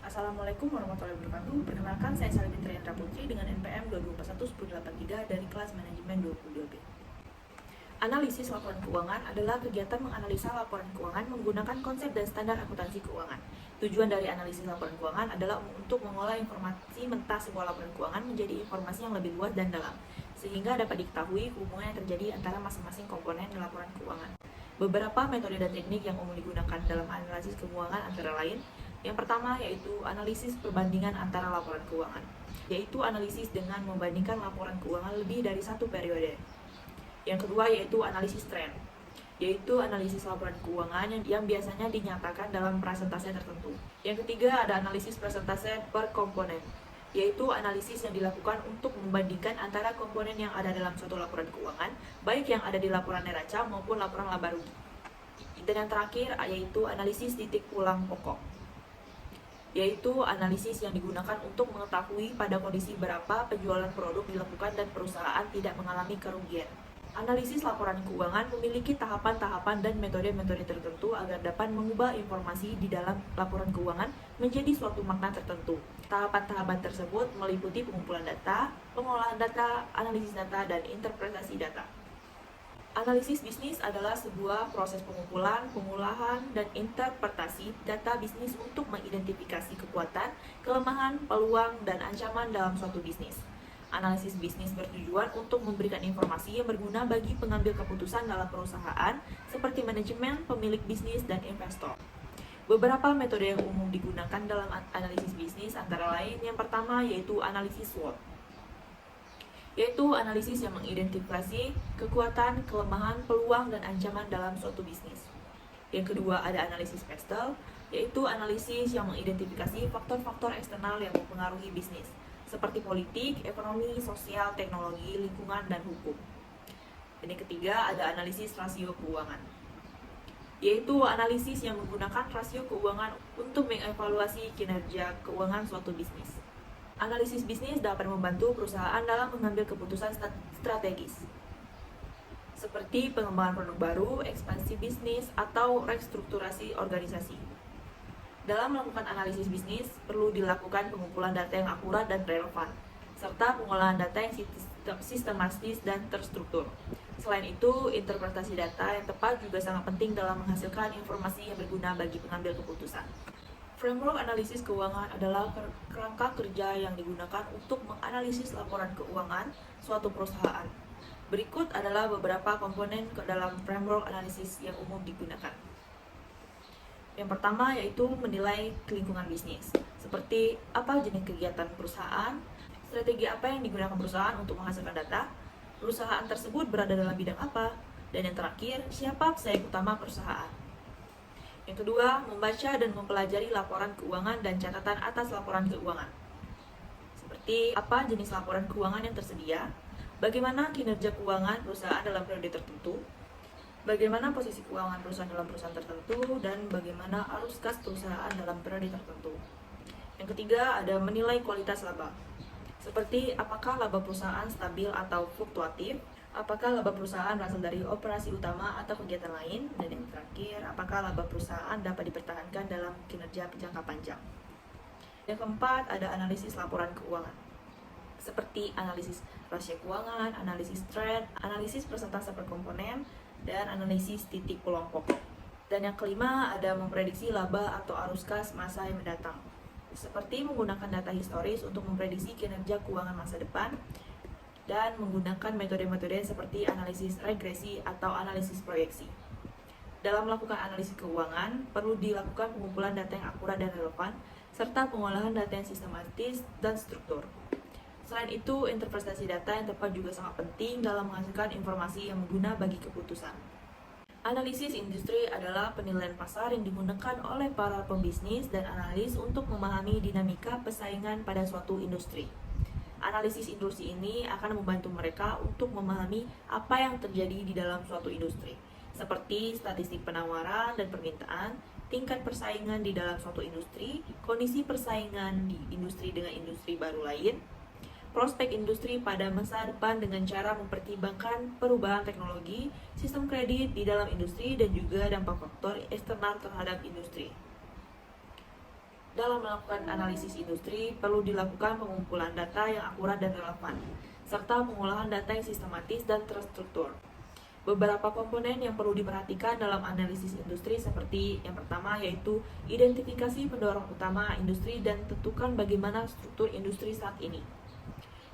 Assalamualaikum warahmatullahi wabarakatuh. Perkenalkan, saya Salih Triandra Putri dengan NPM 2241-1083 dari kelas manajemen 22B. Analisis laporan keuangan adalah kegiatan menganalisa laporan keuangan menggunakan konsep dan standar akuntansi keuangan. Tujuan dari analisis laporan keuangan adalah untuk mengolah informasi mentah sebuah laporan keuangan menjadi informasi yang lebih luas dan dalam, sehingga dapat diketahui hubungan yang terjadi antara masing-masing komponen di laporan keuangan. Beberapa metode dan teknik yang umum digunakan dalam analisis keuangan antara lain: yang pertama yaitu analisis perbandingan antara laporan keuangan, yaitu analisis dengan membandingkan laporan keuangan lebih dari satu periode. Yang kedua yaitu analisis tren, yaitu analisis laporan keuangan yang biasanya dinyatakan dalam persentase tertentu. Yang ketiga ada analisis persentase per komponen, yaitu analisis yang dilakukan untuk membandingkan antara komponen yang ada dalam suatu laporan keuangan, baik yang ada di laporan neraca maupun laporan laba rugi. Dan yang terakhir yaitu analisis titik pulang pokok, yaitu analisis yang digunakan untuk mengetahui pada kondisi berapa penjualan produk dilakukan dan perusahaan tidak mengalami kerugian. Analisis laporan keuangan memiliki tahapan-tahapan dan metode-metode tertentu agar dapat mengubah informasi di dalam laporan keuangan menjadi suatu makna tertentu. Tahapan-tahapan tersebut meliputi pengumpulan data, pengolahan data, analisis data, dan interpretasi data. Analisis bisnis adalah sebuah proses pengumpulan, pengolahan, dan interpretasi data bisnis untuk mengidentifikasi kekuatan, kelemahan, peluang, dan ancaman dalam suatu bisnis. Analisis bisnis bertujuan untuk memberikan informasi yang berguna bagi pengambil keputusan dalam perusahaan, seperti manajemen, pemilik bisnis, dan investor. Beberapa metode yang umum digunakan dalam analisis bisnis antara lain: yang pertama yaitu analisis SWOT, yaitu analisis yang mengidentifikasi kekuatan, kelemahan, peluang, dan ancaman dalam suatu bisnis. Yang kedua ada analisis PESTEL, yaitu analisis yang mengidentifikasi faktor-faktor eksternal yang mempengaruhi bisnis, seperti politik, ekonomi, sosial, teknologi, lingkungan, dan hukum. Dan yang ketiga ada analisis rasio keuangan, yaitu analisis yang menggunakan rasio keuangan untuk mengevaluasi kinerja keuangan suatu bisnis. Analisis bisnis dapat membantu perusahaan dalam mengambil keputusan strategis, seperti pengembangan produk baru, ekspansi bisnis, atau restrukturasi organisasi. Dalam melakukan analisis bisnis, perlu dilakukan pengumpulan data yang akurat dan relevan, serta pengolahan data yang sistematis dan terstruktur. Selain itu, interpretasi data yang tepat juga sangat penting dalam menghasilkan informasi yang berguna bagi pengambil keputusan. Framework analisis keuangan adalah kerangka kerja yang digunakan untuk menganalisis laporan keuangan suatu perusahaan. Berikut adalah beberapa komponen dalam framework analisis yang umum digunakan. Yang pertama yaitu menilai lingkungan bisnis, seperti apa jenis kegiatan perusahaan, strategi apa yang digunakan perusahaan untuk menghasilkan data, perusahaan tersebut berada dalam bidang apa, dan yang terakhir, siapa pesaing utama perusahaan. Yang kedua, membaca dan mempelajari laporan keuangan dan catatan atas laporan keuangan, seperti apa jenis laporan keuangan yang tersedia, bagaimana kinerja keuangan perusahaan dalam periode tertentu, bagaimana posisi keuangan perusahaan dalam perusahaan tertentu, dan bagaimana arus kas perusahaan dalam periode tertentu. Yang ketiga ada menilai kualitas laba, seperti apakah laba perusahaan stabil atau fluktuatif, apakah laba perusahaan berasal dari operasi utama atau kegiatan lain, dan yang terakhir apakah laba perusahaan dapat dipertahankan dalam kinerja jangka panjang. Yang keempat ada analisis laporan keuangan, seperti analisis rasio keuangan, analisis tren, analisis persentase per komponen, dan analisis titik pulang pokok. Dan yang kelima ada memprediksi laba atau arus kas masa yang mendatang, seperti menggunakan data historis untuk memprediksi kinerja keuangan masa depan, dan menggunakan metode-metode seperti analisis regresi atau analisis proyeksi. Dalam melakukan analisis keuangan, perlu dilakukan pengumpulan data yang akurat dan relevan, serta pengolahan data yang sistematis dan struktur. Selain itu, interpretasi data yang tepat juga sangat penting dalam menghasilkan informasi yang berguna bagi keputusan. Analisis industri adalah penilaian pasar yang digunakan oleh para pembisnis dan analis untuk memahami dinamika persaingan pada suatu industri. Analisis industri ini akan membantu mereka untuk memahami apa yang terjadi di dalam suatu industri, seperti statistik penawaran dan permintaan, tingkat persaingan di dalam suatu industri, kondisi persaingan di industri dengan industri baru lain, prospek industri pada masa depan dengan cara mempertimbangkan perubahan teknologi, sistem kredit di dalam industri, dan juga dampak faktor eksternal terhadap industri. Dalam melakukan analisis industri, perlu dilakukan pengumpulan data yang akurat dan relevan, serta pengolahan data yang sistematis dan terstruktur. Beberapa komponen yang perlu diperhatikan dalam analisis industri seperti yang pertama yaitu identifikasi pendorong utama industri dan tentukan bagaimana struktur industri saat ini.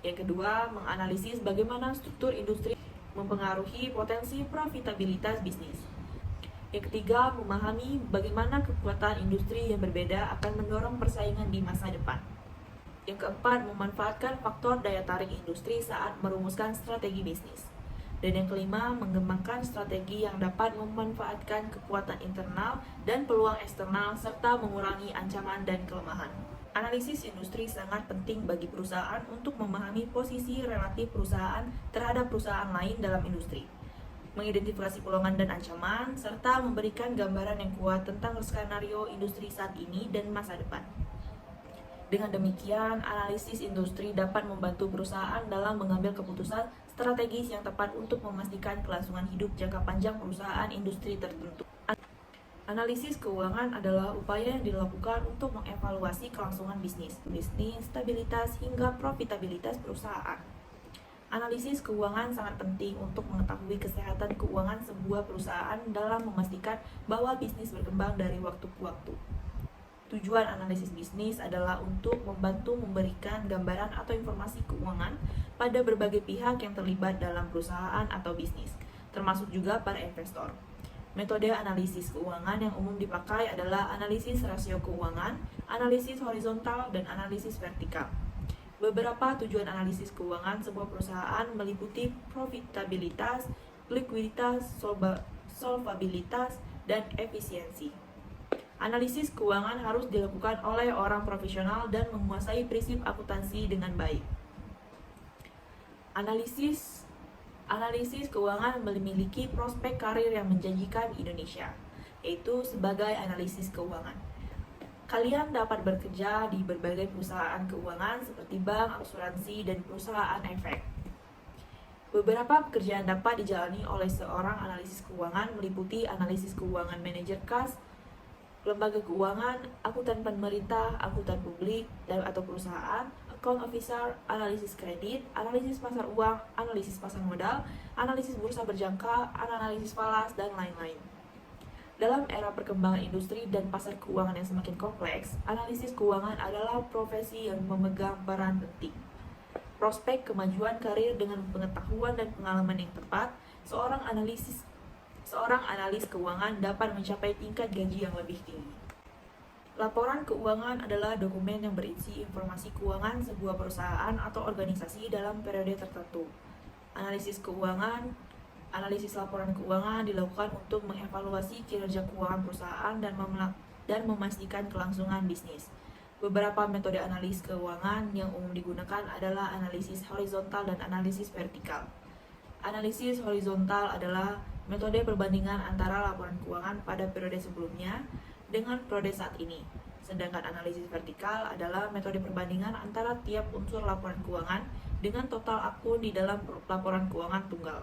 Yang kedua, menganalisis bagaimana struktur industri mempengaruhi potensi profitabilitas bisnis. Yang ketiga, memahami bagaimana kekuatan industri yang berbeda akan mendorong persaingan di masa depan. Yang keempat, memanfaatkan faktor daya tarik industri saat merumuskan strategi bisnis. Dan yang kelima, mengembangkan strategi yang dapat memanfaatkan kekuatan internal dan peluang eksternal serta mengurangi ancaman dan kelemahan. Analisis industri sangat penting bagi perusahaan untuk memahami posisi relatif perusahaan terhadap perusahaan lain dalam industri, mengidentifikasi peluang dan ancaman, serta memberikan gambaran yang kuat tentang skenario industri saat ini dan masa depan. Dengan demikian, analisis industri dapat membantu perusahaan dalam mengambil keputusan strategis yang tepat untuk memastikan kelangsungan hidup jangka panjang perusahaan industri tertentu. Analisis keuangan adalah upaya yang dilakukan untuk mengevaluasi kelangsungan bisnis, stabilitas, hingga profitabilitas perusahaan. Analisis keuangan sangat penting untuk mengetahui kesehatan keuangan sebuah perusahaan dalam memastikan bahwa bisnis berkembang dari waktu ke waktu. Tujuan analisis bisnis adalah untuk membantu memberikan gambaran atau informasi keuangan pada berbagai pihak yang terlibat dalam perusahaan atau bisnis, termasuk juga para investor. Metode analisis keuangan yang umum dipakai adalah analisis rasio keuangan, analisis horizontal, dan analisis vertikal. Beberapa tujuan analisis keuangan sebuah perusahaan meliputi profitabilitas, likuiditas, solvabilitas, dan efisiensi. Analisis keuangan harus dilakukan oleh orang profesional dan menguasai prinsip akuntansi dengan baik. Analisis keuangan memiliki prospek karir yang menjanjikan di Indonesia, yaitu sebagai analisis keuangan. Kalian dapat bekerja di berbagai perusahaan keuangan seperti bank, asuransi, dan perusahaan efek. Beberapa pekerjaan dapat dijalani oleh seorang analisis keuangan meliputi analisis keuangan manajer kas, lembaga keuangan, akuntan pemerintah, akuntan publik atau perusahaan, account officer, analisis kredit, analisis pasar uang, analisis pasar modal, analisis bursa berjangka, analisis falas, dan lain-lain. Dalam era perkembangan industri dan pasar keuangan yang semakin kompleks, analisis keuangan adalah profesi yang memegang peran penting. Prospek kemajuan karir dengan pengetahuan dan pengalaman yang tepat, seorang analis keuangan dapat mencapai tingkat gaji yang lebih tinggi. Laporan keuangan adalah dokumen yang berisi informasi keuangan sebuah perusahaan atau organisasi dalam periode tertentu. Analisis laporan keuangan dilakukan untuk mengevaluasi kinerja keuangan perusahaan dan memastikan kelangsungan bisnis. Beberapa metode analisis keuangan yang umum digunakan adalah analisis horizontal dan analisis vertikal. Analisis horizontal adalah metode perbandingan antara laporan keuangan pada periode sebelumnya dengan periode saat ini. Sedangkan analisis vertikal adalah metode perbandingan antara tiap unsur laporan keuangan dengan total akun di dalam laporan keuangan tunggal.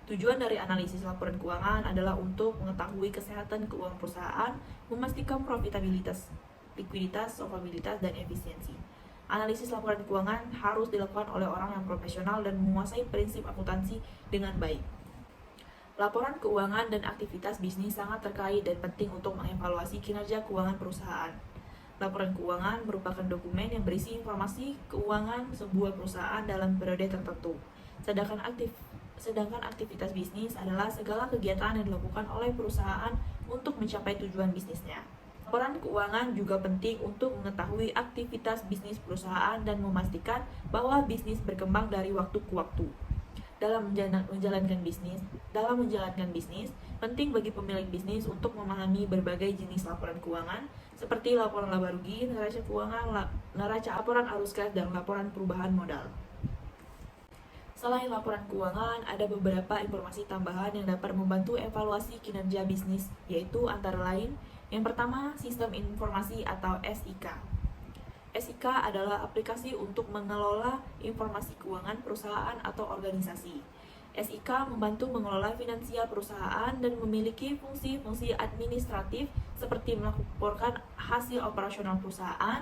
Tujuan dari analisis laporan keuangan adalah untuk mengetahui kesehatan keuangan perusahaan, memastikan profitabilitas, likuiditas, solvabilitas, dan efisiensi. Analisis laporan keuangan harus dilakukan oleh orang yang profesional dan menguasai prinsip akuntansi dengan baik. Laporan keuangan dan aktivitas bisnis sangat terkait dan penting untuk mengevaluasi kinerja keuangan perusahaan. Laporan keuangan merupakan dokumen yang berisi informasi keuangan sebuah perusahaan dalam periode tertentu. Sedangkan aktivitas bisnis adalah segala kegiatan yang dilakukan oleh perusahaan untuk mencapai tujuan bisnisnya. Laporan keuangan juga penting untuk mengetahui aktivitas bisnis perusahaan dan memastikan bahwa bisnis berkembang dari waktu ke waktu. Dalam menjalankan bisnis, penting bagi pemilik bisnis untuk memahami berbagai jenis laporan keuangan seperti laporan laba rugi, neraca keuangan, neraca laporan arus kas, dan laporan perubahan modal. Selain laporan keuangan, ada beberapa informasi tambahan yang dapat membantu evaluasi kinerja bisnis, yaitu antara lain, yang pertama, Sistem Informasi atau SIK. SIK adalah aplikasi untuk mengelola informasi keuangan perusahaan atau organisasi. SIK membantu mengelola finansial perusahaan dan memiliki fungsi-fungsi administratif seperti melaporkan hasil operasional perusahaan,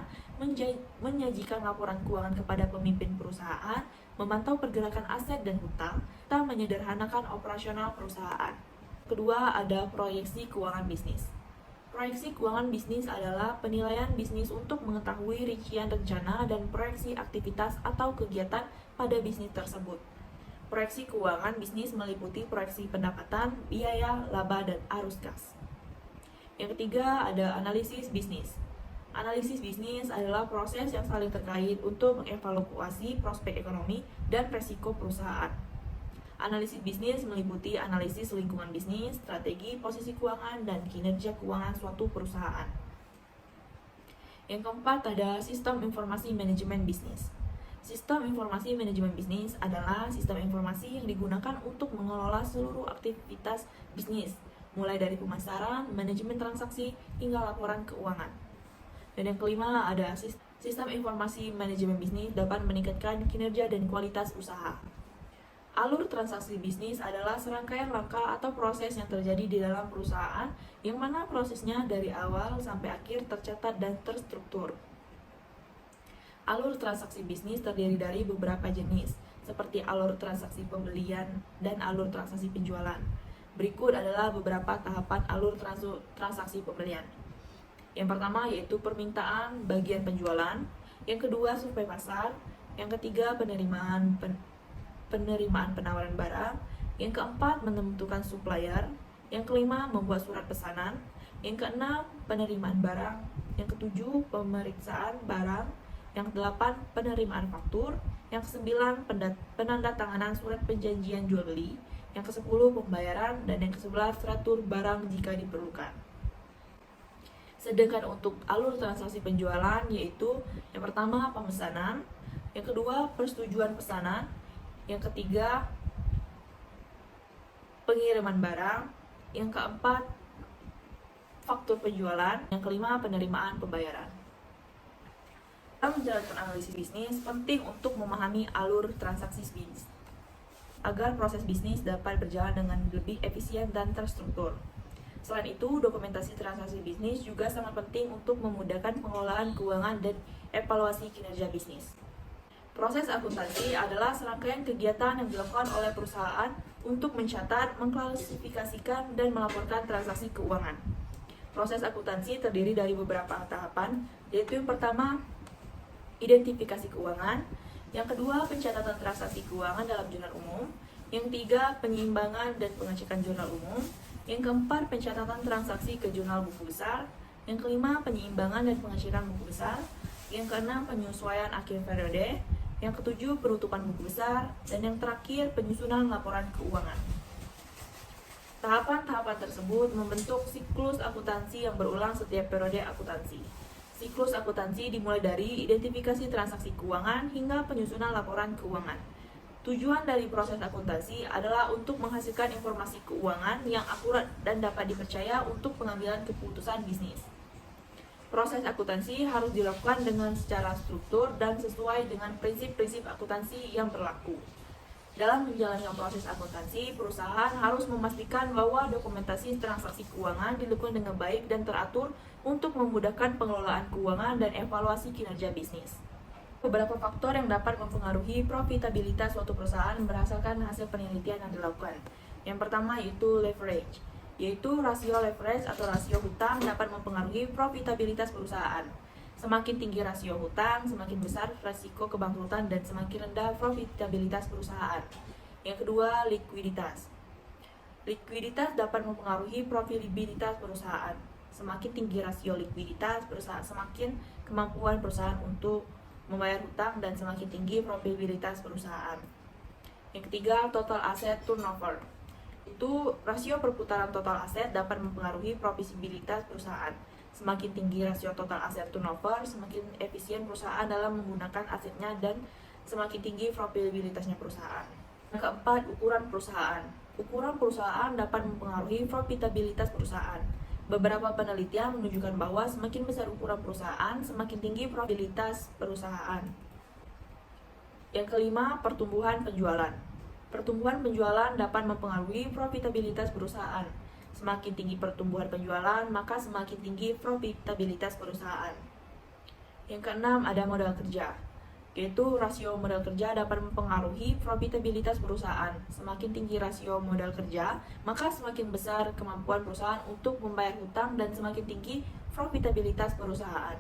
menyajikan laporan keuangan kepada pemimpin perusahaan, memantau pergerakan aset dan hutang, serta menyederhanakan operasional perusahaan. Kedua, ada proyeksi keuangan bisnis. Proyeksi keuangan bisnis adalah penilaian bisnis untuk mengetahui rincian rencana dan proyeksi aktivitas atau kegiatan pada bisnis tersebut. Proyeksi keuangan bisnis meliputi proyeksi pendapatan, biaya, laba, dan arus kas. Yang ketiga, ada analisis bisnis. Analisis bisnis adalah proses yang saling terkait untuk mengevaluasi prospek ekonomi dan resiko perusahaan. Analisis bisnis meliputi analisis lingkungan bisnis, strategi, posisi keuangan, dan kinerja keuangan suatu perusahaan. Yang keempat, ada sistem informasi manajemen bisnis. Sistem informasi manajemen bisnis adalah sistem informasi yang digunakan untuk mengelola seluruh aktivitas bisnis, mulai dari pemasaran, manajemen transaksi, hingga laporan keuangan. Dan yang kelima, ada sistem informasi manajemen bisnis dapat meningkatkan kinerja dan kualitas usaha. Alur transaksi bisnis adalah serangkaian langkah atau proses yang terjadi di dalam perusahaan, yang mana prosesnya dari awal sampai akhir tercatat dan terstruktur. Alur transaksi bisnis terdiri dari beberapa jenis, seperti alur transaksi pembelian dan alur transaksi penjualan. Berikut adalah beberapa tahapan alur transaksi pembelian. Yang pertama yaitu permintaan bagian penjualan, yang kedua survei pasar, yang ketiga penerimaan penawaran barang, yang keempat menentukan supplier, yang kelima membuat surat pesanan, yang keenam penerimaan barang, yang ketujuh pemeriksaan barang, yang kedelapan penerimaan faktur, yang kesembilan penandatanganan surat perjanjian jual beli, yang kesepuluh pembayaran, dan yang kesebelas teratur barang jika diperlukan. Sedangkan untuk alur transaksi penjualan yaitu yang pertama pemesanan, yang kedua persetujuan pesanan, yang ketiga pengiriman barang, yang keempat faktur penjualan, yang kelima penerimaan pembayaran. Dalam menjalankan analisis bisnis, penting untuk memahami alur transaksi bisnis agar proses bisnis dapat berjalan dengan lebih efisien dan terstruktur. Selain itu, dokumentasi transaksi bisnis juga sangat penting untuk memudahkan pengelolaan keuangan dan evaluasi kinerja bisnis. Proses akuntansi adalah serangkaian kegiatan yang dilakukan oleh perusahaan untuk mencatat, mengklasifikasikan, dan melaporkan transaksi keuangan. Proses akuntansi terdiri dari beberapa tahapan, yaitu yang pertama, identifikasi keuangan, yang kedua, pencatatan transaksi keuangan dalam jurnal umum, yang ketiga, penyiimbangan dan pengecekan jurnal umum, yang keempat, pencatatan transaksi ke jurnal buku besar, yang kelima, penyiimbangan dan pengecekan buku besar, yang keenam, penyesuaian akhir periode, yang ketujuh, penutupan buku besar, dan yang terakhir, penyusunan laporan keuangan. Tahapan-tahapan tersebut membentuk siklus akuntansi yang berulang setiap periode akuntansi. Siklus akuntansi dimulai dari identifikasi transaksi keuangan hingga penyusunan laporan keuangan. Tujuan dari proses akuntansi adalah untuk menghasilkan informasi keuangan yang akurat dan dapat dipercaya untuk pengambilan keputusan bisnis. Proses akuntansi harus dilakukan dengan secara struktur dan sesuai dengan prinsip-prinsip akuntansi yang berlaku. Dalam menjalankan proses akuntansi, perusahaan harus memastikan bahwa dokumentasi transaksi keuangan dilakukan dengan baik dan teratur untuk memudahkan pengelolaan keuangan dan evaluasi kinerja bisnis. Beberapa faktor yang dapat mempengaruhi profitabilitas suatu perusahaan berdasarkan hasil penelitian yang dilakukan. Yang pertama yaitu leverage, yaitu rasio leverage atau rasio hutang dapat mempengaruhi profitabilitas perusahaan. Semakin tinggi rasio hutang, semakin besar risiko kebangkrutan dan semakin rendah profitabilitas perusahaan. Yang kedua, likuiditas. Likuiditas dapat mempengaruhi profitabilitas perusahaan. Semakin tinggi rasio likuiditas perusahaan, semakin kemampuan perusahaan untuk membayar hutang dan semakin tinggi profitabilitas perusahaan. Yang ketiga, total asset turnover. Itu rasio perputaran total aset dapat mempengaruhi profitabilitas perusahaan. Semakin tinggi rasio total aset turnover, semakin efisien perusahaan dalam menggunakan asetnya dan semakin tinggi profitabilitasnya perusahaan. Yang keempat, ukuran perusahaan. Ukuran perusahaan dapat mempengaruhi profitabilitas perusahaan. Beberapa penelitian menunjukkan bahwa semakin besar ukuran perusahaan, semakin tinggi profitabilitas perusahaan. Yang kelima, pertumbuhan penjualan. Pertumbuhan penjualan dapat mempengaruhi profitabilitas perusahaan. Semakin tinggi pertumbuhan penjualan, maka semakin tinggi profitabilitas perusahaan. Yang keenam, ada modal kerja, yaitu rasio modal kerja dapat mempengaruhi profitabilitas perusahaan. Semakin tinggi rasio modal kerja, maka semakin besar kemampuan perusahaan untuk membayar hutang dan semakin tinggi profitabilitas perusahaan.